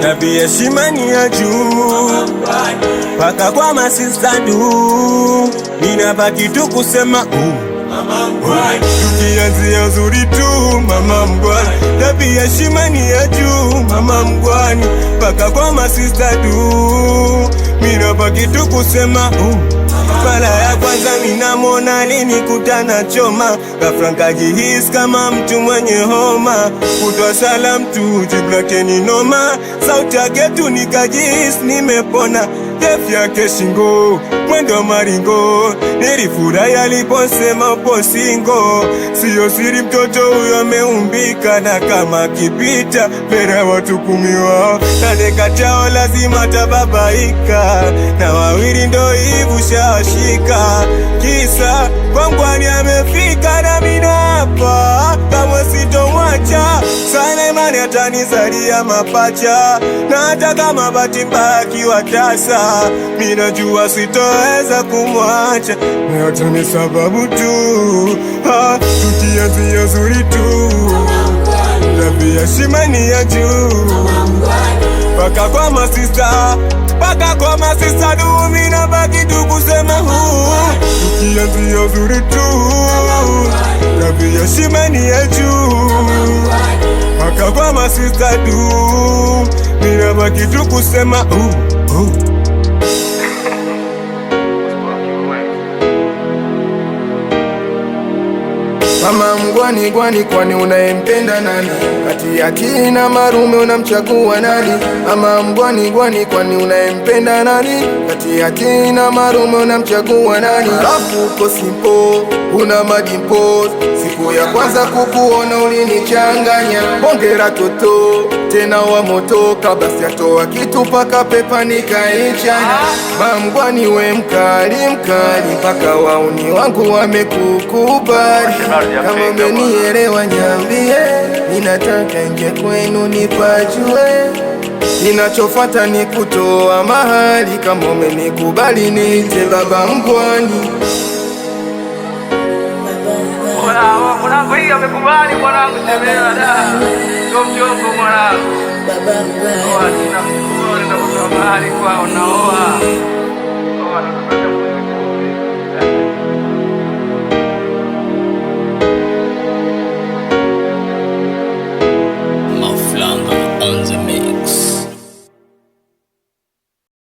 tabia heshimani ya juu, paka kwa masista du, ninabaki tu kusema mama mgwani. Tukianzia uzuri tu mama mgwani, tabia heshimani ya juu mama mgwani, paka kwa masista du, ninabaki tu kusema mara ya kwanza minamona alinikutana choma, ghafla nkajihisi kama mtu mwenye homa, kutoa salamu tu jibu lake ni noma, sauti yake tu nikajihisi nimepona, ndefu yake shingo mwendo maringo, nilifurahi aliposema upo singo, siyo siri mtoto huyo ameumbika, na kama kipita mbele ya watu 10 wao nadeka chao lazima tababaika, na wawili ndo hivu shashika, kisa kwangwani amefika na mina hapa kama sitomwacha sana, imani atanizalia mapacha, na hata kama bahati mbaya kiwatasa, mina jua sitoweza kumwacha, yote ni sababu tu tukianzia uzuri tu, tabia heshimani ya juu, paka kwa masista, paka kwa masista du, mina baki tu kusema tukianzia uzuri tu, tabia heshimani ya juu, paka kwa masista du, mina baki tu kusema Mama mgwani gwani, kwani unayempenda nani? Kati ya kina marume unamchagua nani? Mama mgwani gwani, kwani unayempenda nani? Kati ya kina marume unamchagua nani? Alafu uko simpo, una madimpo, siku ya kwanza kukuona ulinichanganya, hongera toto tena wa moto, kabla sijatoa kitu paka pepa nikaichana. Mama mgwani we mkali mkali, mpaka wauni wangu wamekukubali, kama umenielewa niambie, ninataka nje kwenu nipajue, ninachofata ni kutoa mahali, kama umenikubali niite baba mgwani. Mwanangu hii amekubali mwanangu, tembea da. Ndio mjombo mwanangu. Baba mgwani. Ndio tunamkubali na kutoa mahali kwa unaoa.